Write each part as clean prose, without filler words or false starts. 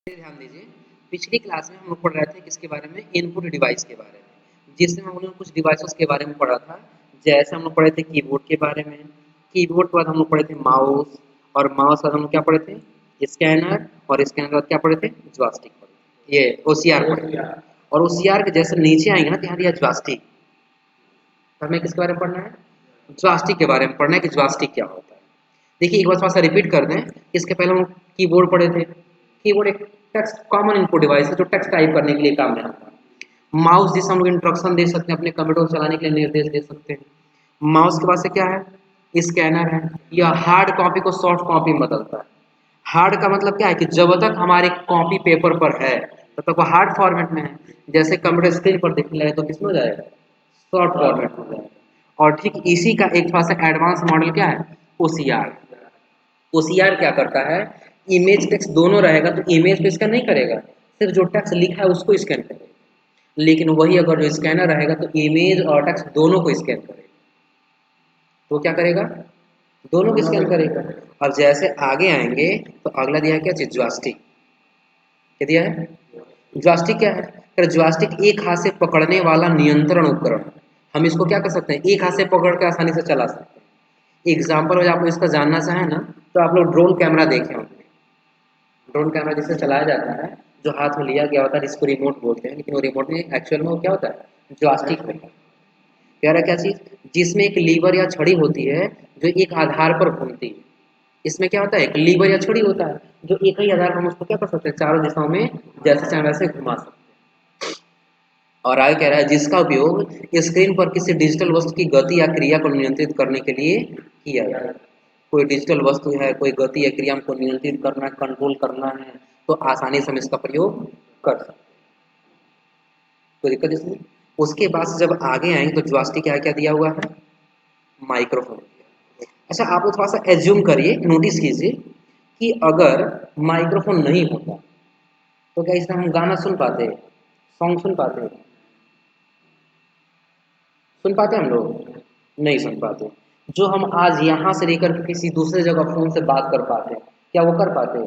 ध्यान दीजिए। पिछली क्लास में हम लोग पढ़ रहे थे किसके बारे में, इनपुट डिवाइस के बारे में, जिसमें हम लोग कुछ डिवाइसेस के बारे में पढ़ा था। जैसे हम लोग पढ़े थे कीबोर्ड के बारे में, कीबोर्ड के बाद हम लोग पढ़े थे माउस, और माउस के बाद हम लोग क्या पढ़े थे, स्कैनर, और स्कैनर के बाद क्या पढ़े थे, जॉयस्टिक पढ़े थे, ये ओसीआर पढ़े थे। और ओसीआर के जैसे नीचे आएंगे ना तो यहाँ दिया जॉयस्टिक, हमें किसके बारे में पढ़ना है, जॉयस्टिक के बारे में पढ़ना है कि जॉयस्टिक क्या होता है। देखिए एक बार थोड़ा सा रिपीट कर दें। इसके पहले हम कीबोर्ड पढ़े थे। कीबोर्ड एक टेक्स्ट कॉमन इनपुट डिवाइस है जो टेक्स्ट टाइप करने के लिए काम में आता है। माउस जिसे हम लोग इंस्ट्रक्शन दे सकते हैं, अपने कंप्यूटर को चलाने के लिए निर्देश दे सकते हैं। माउस के पास से क्या है, स्कैनर है, यह हार्ड कॉपी को सॉफ्ट कॉपी में बदलता है। हार्ड का मतलब क्या है कि जब तक हमारे कॉपी पेपर पर है तब तक वो हार्ड फॉर्मेट में है। जैसे कंप्यूटर स्क्रीन पर दिखने लगे तो किसमें हो जाएगा, शॉर्ट फॉर्मेट हो जाएगा। और ठीक इसी का एक थोड़ा सा एडवांस मॉडल क्या है, ओसीआर। ओसीआर क्या करता है, इमेज टेक्स्ट दोनों रहेगा तो इमेज को स्कैन नहीं करेगा, सिर्फ जो टेक्स्ट लिखा है उसको स्कैन करेगा। लेकिन वही अगर जो स्कैनर रहेगा तो इमेज और टेक्स्ट दोनों को स्कैन करेगा। तो क्या करेगा, दोनों को स्कैन करेगा। अब जैसे आगे आएंगे तो अगला दिया है क्या चीज, जॉयस्टिक। क्या दिया है, जॉयस्टिक क्या है, फिर जॉयस्टिक एक हाथ से पकड़ने वाला नियंत्रण उपकरण। हम इसको क्या कर सकते हैं, एक हाथ से पकड़ के आसानी से चला सकते हैं। एग्जाम्पल अगर आप इसका जानना चाहें ना तो आप लोग ड्रोन कैमरा देखे होंगे। ड्रोन कैमरा जिससे चलाया जाता है, जो हाथ में लिया गया होता है, जिसको रिमोट बोलते हैं, लेकिन वो रिमोट में एक्चुअल में वो क्या होता है, जॉयस्टिक होता है। प्यारा क्या चीज, जिसमें एक लीवर या छड़ी होती है जो एक आधार पर घूमती है। इसमें क्या होता है, एक लीवर या छड़ी होता है जो एक ही आधार पर हम उसको क्या कर सकते हैं, चारों दिशाओं में जैसे चाहे वैसे घुमा सकते हैं। और आगे कह रहा है जिसका उपयोग स्क्रीन पर किसी डिजिटल वस्तु की गति या क्रिया को नियंत्रित करने के लिए किया जाए। कोई डिजिटल वस्तु है, कोई गति या क्रिया को नियंत्रित करना है, कंट्रोल करना है, तो आसानी से हम इसका प्रयोग कर सकते हैं। कोई दिक्कत इसमें। उसके बाद से जब आगे आएंगे तो जॉयस्टिक क्या क्या दिया हुआ है, माइक्रोफोन। अच्छा आप लोग थोड़ा सा एज्यूम करिए, नोटिस कीजिए कि अगर माइक्रोफोन नहीं होता तो क्या इससे हम गाना सुन पाते, सॉन्ग सुन पाते, सुन पाते हम लोग, नहीं सुन पाते। जो हम आज यहाँ से लेकर के किसी दूसरे जगह फोन से बात कर पाते हैं, क्या वो कर पाते,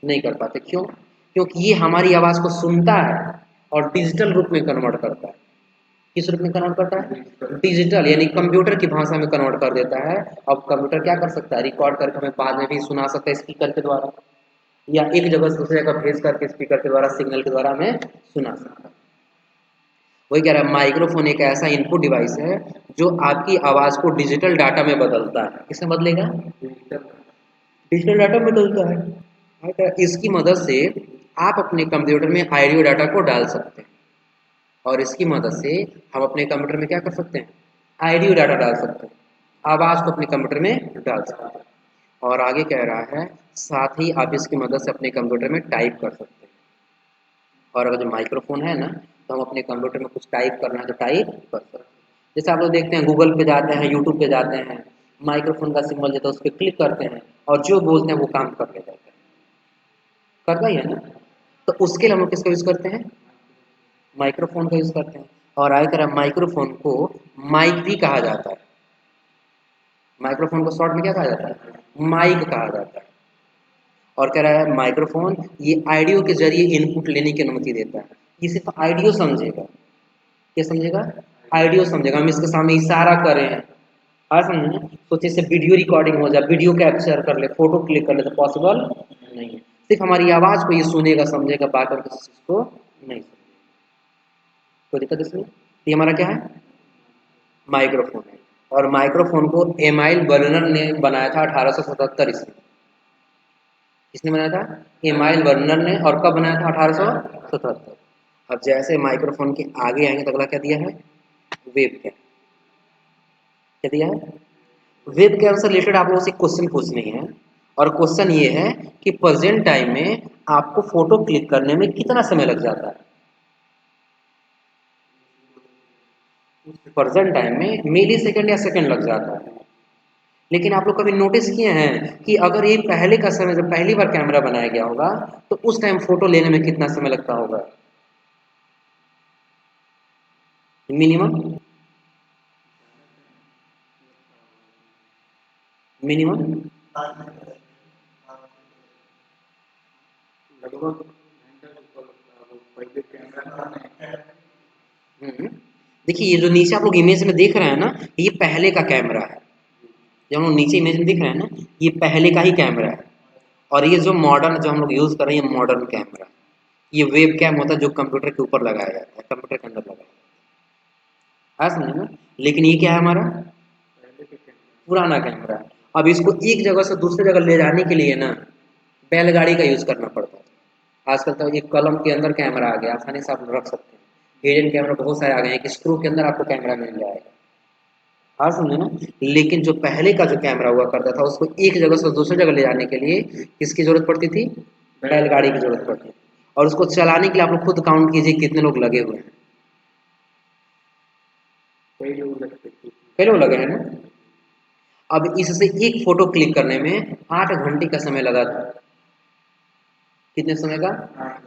नहीं कर पाते। क्यों, क्योंकि ये हमारी आवाज़ को सुनता है और डिजिटल रूप में कन्वर्ट करता है। किस रूप में कन्वर्ट करता है, डिजिटल, यानी कंप्यूटर की भाषा में कन्वर्ट कर देता है। अब कंप्यूटर क्या कर सकता है, रिकॉर्ड करके हमें बाद में भी सुना सकता है स्पीकर के द्वारा, या एक जगह से दूसरी जगह भेज करके स्पीकर के द्वारा, सिग्नल के द्वारा हमें सुना सकता है। वही कह रहा है माइक्रोफोन एक ऐसा इनपुट डिवाइस है जो आपकी आवाज़ को डिजिटल डाटा में बदलता है। किसमें बदलेगा, डिजिटल डाटा में बदलता है। इसकी मदद से आप अपने कंप्यूटर में ऑडियो डाटा को डाल सकते हैं, और इसकी मदद से हम अपने कंप्यूटर में क्या कर सकते हैं, ऑडियो डाटा डाल सकते हैं, आवाज़ को अपने कंप्यूटर में डाल सकते हैं। और आगे कह रहा है साथ ही आप इसकी मदद से अपने कंप्यूटर में टाइप कर सकते हैं। और अगर जो माइक्रोफोन है ना तो हम अपने कंप्यूटर में कुछ टाइप करना है तो टाइप कर सकते हैं। जैसे आप लोग देखते हैं गूगल पे जाते हैं, यूट्यूब पे जाते हैं, माइक्रोफोन का सिंबल देता है, उस पर क्लिक करते हैं और जो बोलते हैं वो काम कर लेते हैं, करता ही है ना। तो उसके लिए हम लोग किसका यूज़ करते हैं, माइक्रोफोन का यूज़ करते हैं। और आगे तरह माइक्रोफोन को माइक भी कहा जाता है। माइक्रोफोन को शॉर्ट में क्या कहा जाता है, माइक कहा जाता है। और कह रहा है माइक्रोफोन ये ऑडियो के जरिए इनपुट लेने की अनुमति देता है। ये सिर्फ ऑडियो समझेगा, क्या समझेगा, ऑडियो समझेगा। हम इसके सामने इशारा करें और समझे, सोचिए से वीडियो रिकॉर्डिंग हो जाए, वीडियो कैप्चर कर ले, फोटो क्लिक कर ले, तो पॉसिबल नहीं है। सिर्फ हमारी आवाज़ को ये सुनेगा समझेगा, बाकी किसी चीज़ को नहीं समझेगा। कोई दिक्कत इसमें। ये हमारा क्या है, माइक्रोफोन है। और माइक्रोफोन को एमाइल बर्नर ने बनाया था 1877 ईस्वी। किसने बनाया था, एमाइल बर्नर ने। और कब बनाया था, 1877। अब जैसे माइक्रोफोन के आगे आएंगे तो अगला क्या दिया है, वेब कैम। क्या दिया है, वेब कैम से रिलेटेड आप लोगों से क्वेश्चन पूछनी है। और क्वेश्चन ये है कि प्रेजेंट टाइम में आपको फोटो क्लिक करने में कितना समय लग जाता है। प्रेजेंट टाइम में मिली सेकंड या सेकंड लग जाता है। लेकिन आप लोग कभी नोटिस किए हैं कि अगर ये पहले का समय, जब पहली बार कैमरा बनाया गया होगा तो उस टाइम फोटो लेने में कितना समय लगता होगा, मिनिमम, मिनिमम लगभग घंटा ऊपर लगता है, वो पहले कैमरा में। देखिए ये जो नीचे आप लोग इमेज में देख रहे हैं ना, ये पहले का कैमरा है। जो हम लोग नीचे इमेज में दिख रहे हैं ना, ये पहले का ही कैमरा है। और ये जो मॉडर्न जो हम लोग यूज कर रहे हैं, ये मॉडर्न कैमरा। ये वेब कैम होता है जो कंप्यूटर के ऊपर लगाया जाता है, कंप्यूटर के अंदर लगाया जाता है। समझे ना? लेकिन ये क्या है हमारा पहले के कैमरा। पुराना कैमरा है। अब इसको एक जगह से दूसरी जगह ले जाने के लिए ना बैलगाड़ी का यूज करना पड़ता है। आजकल तो एक कलम के अंदर कैमरा आ गया, आसानी से आप रख सकते हैं। हिडन कैमरा बहुत सारे आ गए हैं, एक स्क्रू के अंदर आपको कैमरा मिल जाएगा। हाँ समझे ना? लेकिन जो पहले का जो कैमरा हुआ करता था, उसको एक जगह से दूसरी जगह ले जाने के लिए किसकी जरूरत पड़ती थी? बैलगाड़ी की जरूरत पड़ती थी। और उसको चलाने के लिए आप लोग खुद काउंट कीजिए कितने लोग लगे हुए हैं। कई लोग लगते थे। कई लोग लगे हैं ना? अब इससे एक फोटो क्लिक करने में 8 घंटे का समय लगा था। कितने समय का?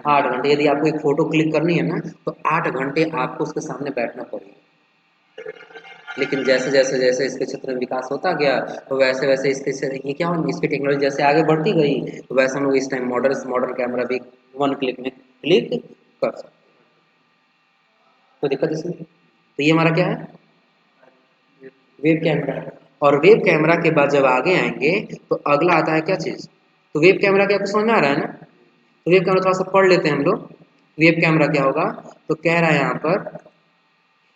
8 घंटे। यदि आपको एक फोटो क्लिक करनी है ना, तो 8 घंटे आपको उसके सामने बैठना पड़ेगा। लेकिन जैसे जैसे जैसे इसके क्षेत्र में विकास होता गया, तो वैसे वैसे ये क्या हो, इसकी टेक्नोलॉजी जैसे आगे बढ़ती गई, तो वैसे हम लोग इस टाइम मॉडर्न मॉडर्न कैमरा भी 1 क्लिक में क्लिक कर सकते हैं। कोई दिक्कत इसमें? तो ये हमारा क्या है? Web camera. और वेब कैमरा के बाद जब आगे आएंगे, तो अगला आता है क्या चीज़? तो वेब कैमरा क्या आपको समझ में आ रहा है ना? तो वेब कैमरा थोड़ा सा पढ़ लेते हैं हम लोग। वेब कैमरा क्या होगा? तो कह रहा है यहाँ पर,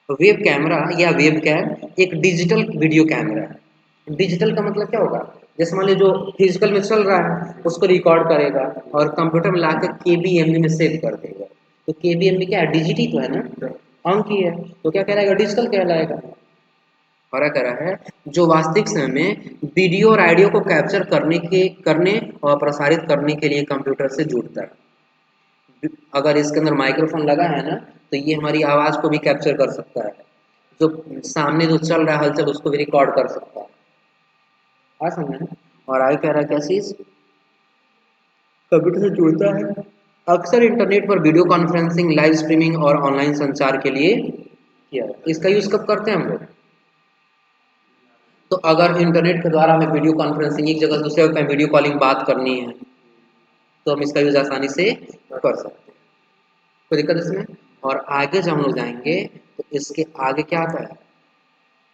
वेब कैमरा या वेब कैम एक डिजिटल वीडियो कैमरा है। डिजिटल का मतलब क्या होगा? जैसे मान लीजिए जो फिजिकल में चल रहा है उसको रिकॉर्ड करेगा और कंप्यूटर में लाकर केबीएमबी में सेव कर देगा। तो केबीएमबी क्या है? डिजिट ही तो है ना, अंक ही है। तो क्या कहलाएगा? डिजिटल कहलाएगा। और क्या कह रहा है? जो वास्तविक समय में वीडियो और ऑडियो को कैप्चर करने और प्रसारित करने के लिए कंप्यूटर से जुड़ता है। अगर इसके अंदर माइक्रोफोन लगा है ना, तो ये हमारी आवाज़ को भी कैप्चर कर सकता है। जो सामने जो चल रहा है हलचल, उसको भी रिकॉर्ड कर सकता है। हाँ समझे ना? और आगे कह रहा है क्या चीज़? कंप्यूटर से जुड़ता है। अक्सर इंटरनेट पर वीडियो कॉन्फ्रेंसिंग, लाइव स्ट्रीमिंग और ऑनलाइन संचार के लिए किया है। इसका यूज़ कब करते हैं हम लोग? तो अगर इंटरनेट के द्वारा हमें वीडियो कॉन्फ्रेंसिंग, एक जगह से दूसरे जगह वीडियो कॉलिंग बात करनी है, तो हम इसका यूज़ आसानी से कर सकते हैं। कोई दिक्कत इसमें? और आगे जब हम लोग जाएंगे, तो इसके आगे क्या आता है?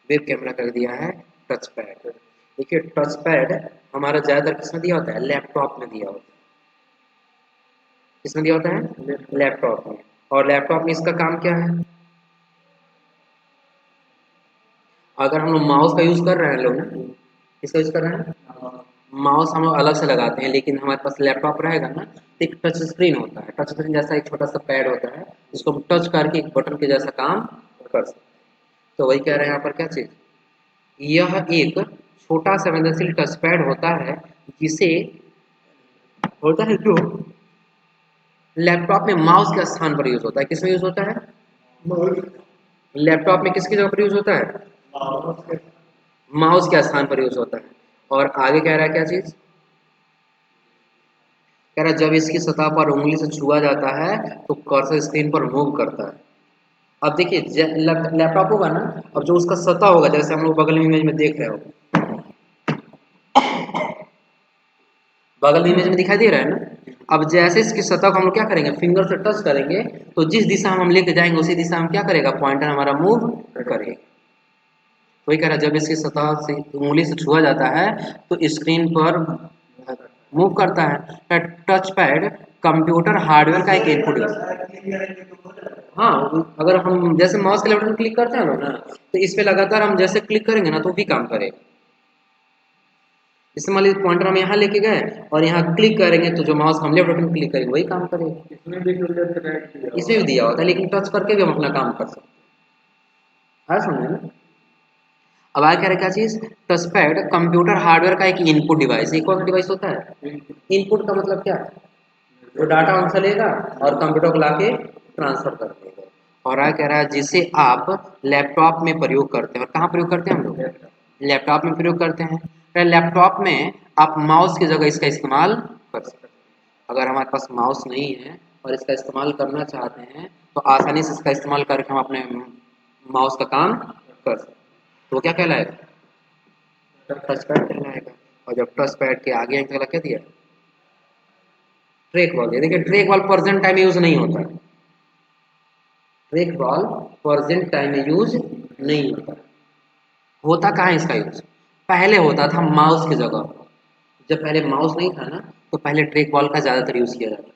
वेब कैमरा कर दिया है टच पैड। देखिए टच पैड हमारा ज़्यादातर किसमें दिया होता है? लैपटॉप में दिया होता है। किसमें दिया होता है? लैपटॉप में। और लैपटॉप में इसका काम क्या है? अगर हम लोग माउस का यूज़ कर रहे हैं लोग ना, किसका यूज़ कर रहे हैं? माउस हम लोग अलग से लगाते हैं, लेकिन हमारे पास लैपटॉप रहेगा ना, तो एक टच स्क्रीन होता है। टच स्क्रीन जैसा एक छोटा सा पैड होता है, जिसको हम टच करके एक बटन के जैसा काम कर सकते हैं। तो वही कह रहे हैं यहाँ पर क्या चीज़? यह एक छोटा संवेदनशील टच पैड होता है, जिसे होता है जो लैपटॉप में माउस के स्थान पर यूज होता है। किसमें यूज होता है? लैपटॉप में किसकी जगह पर यूज होता है? माउस के स्थान पर यूज होता है। और आगे कह रहा है क्या चीज? कह रहा है जब इसकी सतह पर उंगली से छुआ जाता है, तो कर्सर स्क्रीन पर मूव करता है। अब देखिए लैपटॉप होगा ना, अब जो उसका सतह होगा, जैसे हम लोग बगल में इमेज में देख रहे हो, बगल में इमेज में दिखाई दे रहा है ना। अब जैसे इसकी सतह को हम लोग क्या करेंगे? फिंगर से टच करेंगे, तो जिस दिशा में हम लेके जाएंगे उसी दिशा में क्या करेगा? पॉइंटर हमारा मूव करेगा। वही कह रहा है जब इसकी सतह से उंगली से छुआ जाता है, तो स्क्रीन पर मूव करता है। टच पैड कंप्यूटर हार्डवेयर का एक इनपुट है। हाँ, अगर हम जैसे माउस के लेफ्ट में क्लिक करते हैं ना, तो इस पे लगातार हम जैसे क्लिक करेंगे ना, तो भी काम करेगा। जैसे मान लीजिए पॉइंटर हम यहाँ लेके गए और यहाँ क्लिक करेंगे, तो जो माउस हम लेफ्ट बटन क्लिक करेंगे वही काम करेगा। इसमें भी इसमें भी दिया होता है, लेकिन टच करके भी हम अपना काम कर सकते हैं। समझे ना? अब आगे कह रहे क्या चीज? टच पैड कंप्यूटर हार्डवेयर का एक इनपुट डिवाइस। एक कौन सा डिवाइस होता है? इनपुट का मतलब क्या है? जो डाटा हमसे लेगा और कंप्यूटर को लाके ट्रांसफर कर देगा। और आगे कह रहा है जिसे आप लैपटॉप में प्रयोग करते हैं। और कहाँ प्रयोग करते हैं हम लोग? लैपटॉप में प्रयोग करते हैं। तो लैपटॉप में आप माउस की जगह इसका इस्तेमाल कर सकते हैं। अगर हमारे पास माउस नहीं है और इसका इस्तेमाल करना चाहते हैं, तो आसानी से इसका इस्तेमाल करके हम अपने माउस का काम कर सकते हैं। तो वो क्या कहलाएगा? टच पैड कहलाएगा। और जब टच पैड के आगे एक जगह क्या दिया? ट्रैक बॉल, ये देखिए ट्रैक बॉल प्रेजेंट टाइम में यूज नहीं होता है, ट्रैक बॉल प्रेजेंट टाइम में यूज नहीं होता। होता कहाँ है इसका यूज? पहले होता था माउस की जगह, जब पहले माउस नहीं था ना तो पहले ट्रैक बॉल का ज्यादातर यूज किया जाता है।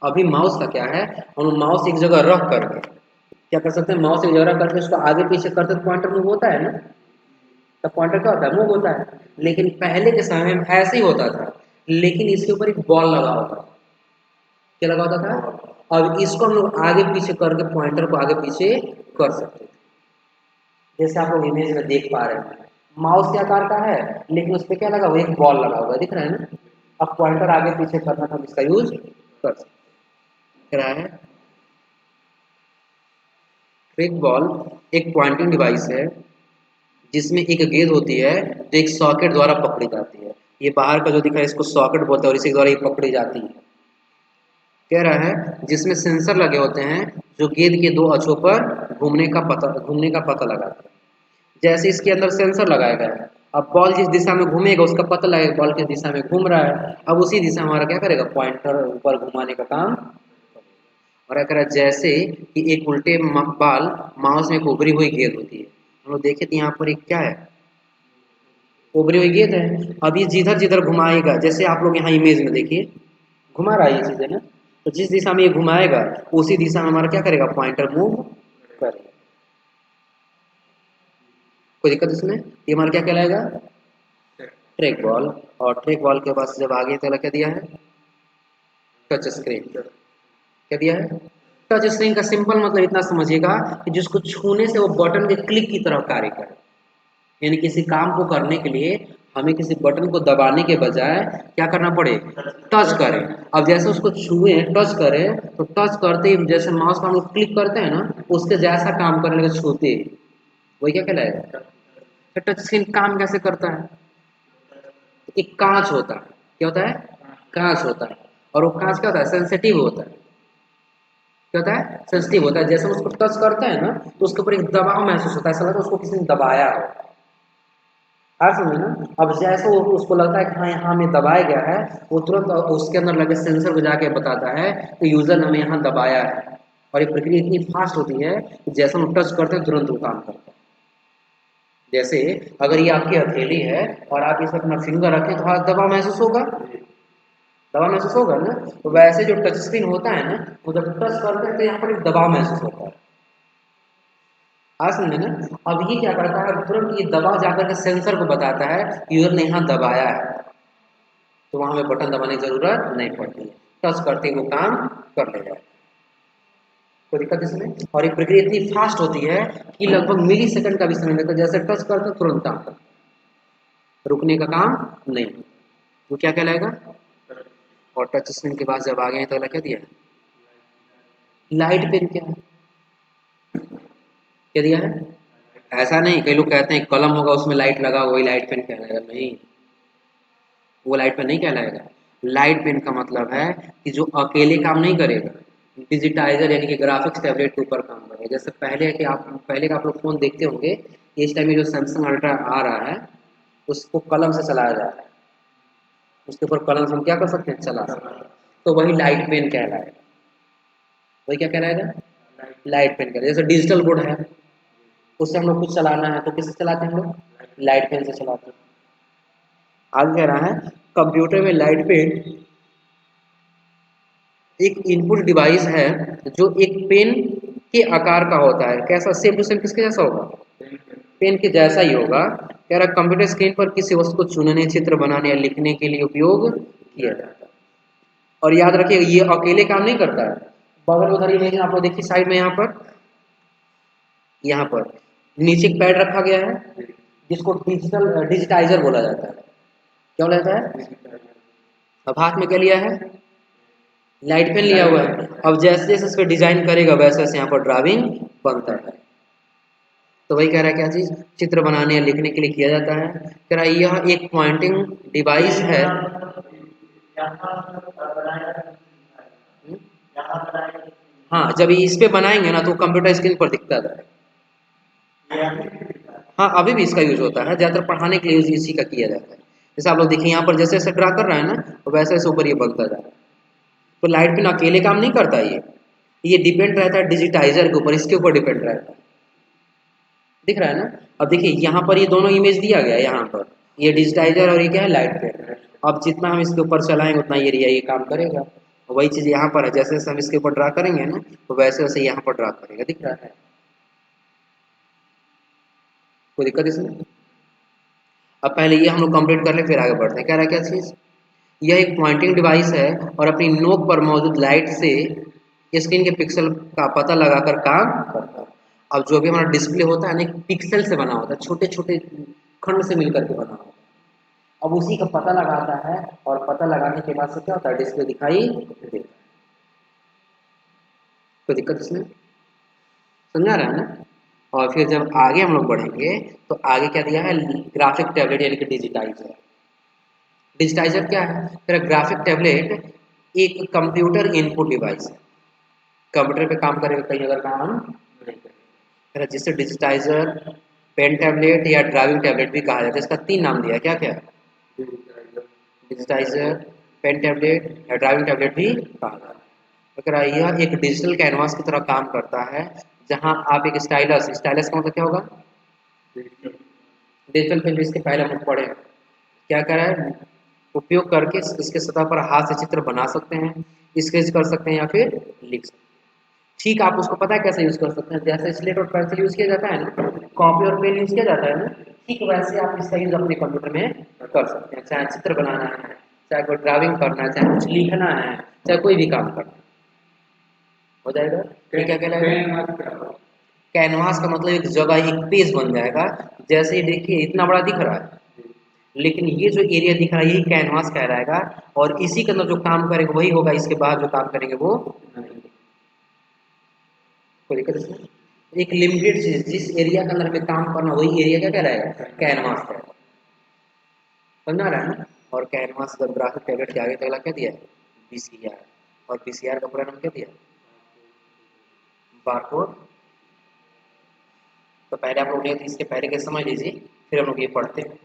अभी माउस का क्या है, हम माउस एक जगह रख करके क्या कर सकते हैं, माउस एक जगह रख करके उसको आगे पीछे करते तो पॉइंटर मूव होता है ना, तब पॉइंटर क्या होता है, मूव होता है। लेकिन पहले के समय में ऐसे ही होता था, लेकिन इसके ऊपर एक बॉल लगा होता था। क्या लगा होता था? अब इसको हम लोग आगे पीछे करके पॉइंटर को आगे पीछे कर सकते थे, जैसे आप लोग इमेज में देख पा रहे हैं। माउस के आकार का है, लेकिन उस पर क्या लगा हुआ है, एक बॉल लगा हुआ है, दिख रहा है ना। अब पॉइंटर आगे पीछे करना था, हम इसका यूज कर सकते क्या है। ट्रैक बॉल एक पॉइंटिंग डिवाइस है जिसमें एक गेंद होती है जो एक सॉकेट द्वारा पकड़ी जाती है। ये बाहर का जो दिख रहा है इसको सॉकेट बोलते हैं और इसी द्वारा ये पकड़ी जाती है। कह रहा है जिसमें सेंसर लगे होते हैं जो गेंद के दो अक्षों पर घूमने का पता लगाते हैं। जैसे इसके अंदर सेंसर लगाया गया है, अब बॉल जिस दिशा में घूमेगा उसका पता लगेगा बॉल किस दिशा में घूम रहा है, अब उसी दिशा में हमारा क्या करेगा, पॉइंटर ऊपर घुमाने का काम। और अगर जैसे कि एक उल्टे बाल माउस में एक उभरी हुई गेंद होती है, हम लोग देखें तो यहाँ पर एक क्या है, उभरी हुई गेंद है। अब ये जिधर जिधर घुमाएगा, जैसे आप लोग यहाँ इमेज में देखिए घुमा रहा है ये चीजें ना, तो जिस दिशा में ये घुमाएगा उसी दिशा में हमारा क्या करेगा, पॉइंटर मूव करेगा। कोई दिक्कत इसमें? ये हमारा क्या कहलाएगा, ट्रैक बॉल। और ट्रैक बॉल के पास जब आगे तक क्या दिया है, टच स्क्रीन। क्या दिया है, टच स्क्रीन का सिंपल मतलब इतना समझिएगा कि जिसको छूने से वो बटन के क्लिक की तरह कार्य करे। यानी किसी काम को करने के लिए हमें किसी बटन को दबाने के बजाय क्या करना पड़े, टच करें। अब जैसे उसको छुए टच करें तो टच करते ही जैसे माउस का हम लोग क्लिक करते हैं ना, उसके जैसा काम करने लगे छूते ही, वही क्या कहलाएगा। तो टच स्क्रीन काम कैसे करता है, एक कांच होता है, क्या होता है, कांच होता है। और वो कांच क्या होता है, सेंसिटिव होता है। क्या होता है, सेंसिटिव होता है। जैसे हम उसको टच करते हैं ना तो उसके ऊपर एक दबाव महसूस होता है, ऐसा लगता है उसको किसी ने दबाया हो। हाँ समझे ना। अब जैसे वो उसको लगता है कि हाँ यहाँ हमें दबाया गया है, वो तुरंत उसके अंदर लगे सेंसर को जाके बताता है कि यूजर ने हमें यहाँ दबाया है। और ये प्रक्रिया इतनी फास्ट होती है कि जैसे हम टच करते हैं तुरंत वो काम करता है। जैसे अगर ये आपकी हथेली है और आप इस पर अपना फिंगर रखें तो हाथ दबाव महसूस होगा, दबाव महसूस होगा ना। तो वैसे जो टच स्क्रीन होता है ना, वो जब टच करते हैं तो यहाँ पर एक दबाव महसूस होता है। आज समझे ना। अब ये क्या करता है, तुरंत ये दबाव जाकर के सेंसर को बताता है कि यूजर ने यहाँ दबाया है, तो वहां हमें बटन दबाने की जरूरत नहीं पड़ती है, टच करते ही वो काम कर लेगा। कोई दिक्कत इसमें? और ये प्रक्रिया इतनी फास्ट होती है कि लगभग मिली सेकंड का भी समय लगता है। जैसे टच करते हैं तुरंत काम करता है, रुकने का काम नहीं। वो क्या कहलाएगा, और टच स्क्रीन के बाद जब आ गए तो अगला क्या दिया है, लाइट पेन। क्या है, क्या दिया है, ऐसा नहीं, कई लोग कहते हैं कलम होगा उसमें लाइट लगा वही लाइट पेन कहलाएगा, नहीं, वो लाइट पेन नहीं कहलाएगा। लाइट पेन का मतलब है कि जो अकेले काम नहीं करेगा, डिजिटाइजर यानी कि ग्राफिक्स टैबलेट के ऊपर काम करेगा। जैसे पहले का आप लोग फोन देखते होंगे, इस टाइम में जो सैमसंग अल्ट्रा आ रहा है उसको कलम से चलाया जा रहा है, उसके ऊपर कलम से हम क्या कर सकते हैं, चला सकते हैं। तो वही लाइट पेन कहलाएगा, वही क्या कहलाएगा, लाइट पेन कहलाएगा। जैसे डिजिटल बोर्ड है, उससे हम लोग कुछ चलाना है तो किससे चलाते हैं हम लोग, लाइट पेन से चलाते हैं। आगे कह रहा है कंप्यूटर में लाइट पेन एक इनपुट डिवाइस है जो एक पेन के आकार का होता है। कैसा, सेम टू सेम किसके जैसा होगा, पेन के जैसा ही होगा। कह रहा कंप्यूटर स्क्रीन पर किसी वस्तु को चुनने, चित्र बनाने या लिखने के लिए उपयोग किया जाता है। और याद रखिए ये अकेले काम नहीं करता है। बगल उधर इमेज आप लोग देखिए साइड में, यहाँ पर नीचे एक पैड रखा गया है जिसको डिजिटाइजर बोला जाता है। क्या बोला जाता है, अब हाथ में क्या लिया है, लाइट पेन लिया हुआ है। अब जैसे जैसे इस पर डिजाइन करेगा वैसे वैसे यहाँ पर ड्राइंग बनता है। तो वही कह रहा है क्या चीज, चित्र बनाने या लिखने के लिए किया जाता है। कह रहा है यह एक पॉइंटिंग डिवाइस है। हम्म? हाँ जब इस पे बनाएंगे ना तो कंप्यूटर स्क्रीन पर दिखता है। हाँ अभी भी इसका यूज होता है, ज्यादातर पढ़ाने के लिए यूज इसी का किया जाता है। जैसे आप लोग देखिए यहाँ पर जैसे जैसे ड्रा कर रहा है ना तो वैसे वैसे ऊपर ये बनता जा रहा है। तो लाइट पिन अकेले काम नहीं करता ये डिपेंड रहता है डिजिटाइजर के ऊपर, इसके ऊपर डिपेंड रहता है। दिख रहा है ना? अब देखिए यहाँ पर ये दोनों इमेज दिया गया है, यहाँ पर ये डिजिटाइजर और ये क्या है लाइट पेन। अब जितना हम इसके ऊपर चलाएंगे उतना ये काम करेगा। वही चीज़ यहाँ पर है, जैसे जैसे हम इसके ऊपर ड्रा करेंगे ना तो वैसे वैसे यहाँ पर ड्रा करेगा। दिख रहा है? कोई दिक्कत इसमें? अब पहले ये हम लोग कंप्लीट कर ले फिर आगे बढ़ते हैं। कह रहा है क्या चीज़? यह एक पॉइंटिंग डिवाइस है और अपनी नोक पर मौजूद लाइट से स्क्रीन के पिक्सल का पता लगाकर काम करता है। अब जो भी हमारा डिस्प्ले होता है ना एक पिक्सल से बना होता है, छोटे छोटे खंड से मिलकर के बना होता है। अब उसी का पता लगाता है और पता लगाने के बाद से क्या होता है डिस्प्ले दिखाई देता है। कोई दिक्कत इसमें? समझा रहा है ना? और फिर जब आगे हम लोग बढ़ेंगे तो आगे क्या दिया है ग्राफिक टैबलेट यानी कि डिजिटाइजर। डिजिटाइजर क्या है? तेरा ग्राफिक टैबलेट एक कंप्यूटर इनपुट डिवाइस है, कंप्यूटर पे काम करेगा कहीं अगर काम नहीं करेगा, जिससे डिजिटाइजर पेन टैबलेट या ड्राइविंग टैबलेट भी कहा जाता है। इसका 3 नाम दिया, क्या क्या? डिजिटाइजर, पेन टैबलेट या ड्राइविंग टैबलेट भी कहा जाता है। अगर यह एक डिजिटल कैनवास की तरह काम करता है जहां आप एक स्टाइलस, स्टाइलस का मतलब क्या होगा? Digital pen. इसके पहले हम लोग पढ़े क्या कर रहा है, उपयोग करके इसके सतह पर हाथ से चित्र बना सकते हैं, स्केच कर सकते हैं या फिर लिख सकते हैं। ठीक, आप उसको पता है कैसे यूज कर सकते हैं? जैसे स्लेट और पेंसिल यूज किया जाता है ना, कॉपी और पेन यूज किया जाता है ना, ठीक वैसे आप इसका यूज अपने कंप्यूटर में कर सकते हैं। चाहे चित्र बनाना है, चाहे कोई ड्राइंग करना है, चाहे कुछ लिखना है, चाहे कोई भी काम करना है, हो जाएगा। ये क्या कहलाएगा? कैनवास का मतलब एक जगह एक पेज बन जाएगा। जैसे ये देखिए इतना बड़ा दिख रहा है, लेकिन ये जो एरिया दिख रहा है यही कैनवास कहलाएगा और इसी के अंदर जो काम करेगा वही होगा, इसके बाद जो काम करेंगे वो नहीं। कोई दिक्कत इसमें? एक लिमिटेड चीज जिस एरिया के अंदर हमें काम करना वही एरिया क्या कहलाएगा? कैनवास कहलाएगा। समझ आ रहा है ना? और कैनवास जब ग्राफिक टैबलेट के आगे अगला क्या दिया है? बीसीआर। और बीसीआर का पूरा नाम क्या दिया? बारकोड। तो पहले आप लोग इसके पहले के समझ लीजिए फिर हम लोग ये पढ़ते हैं।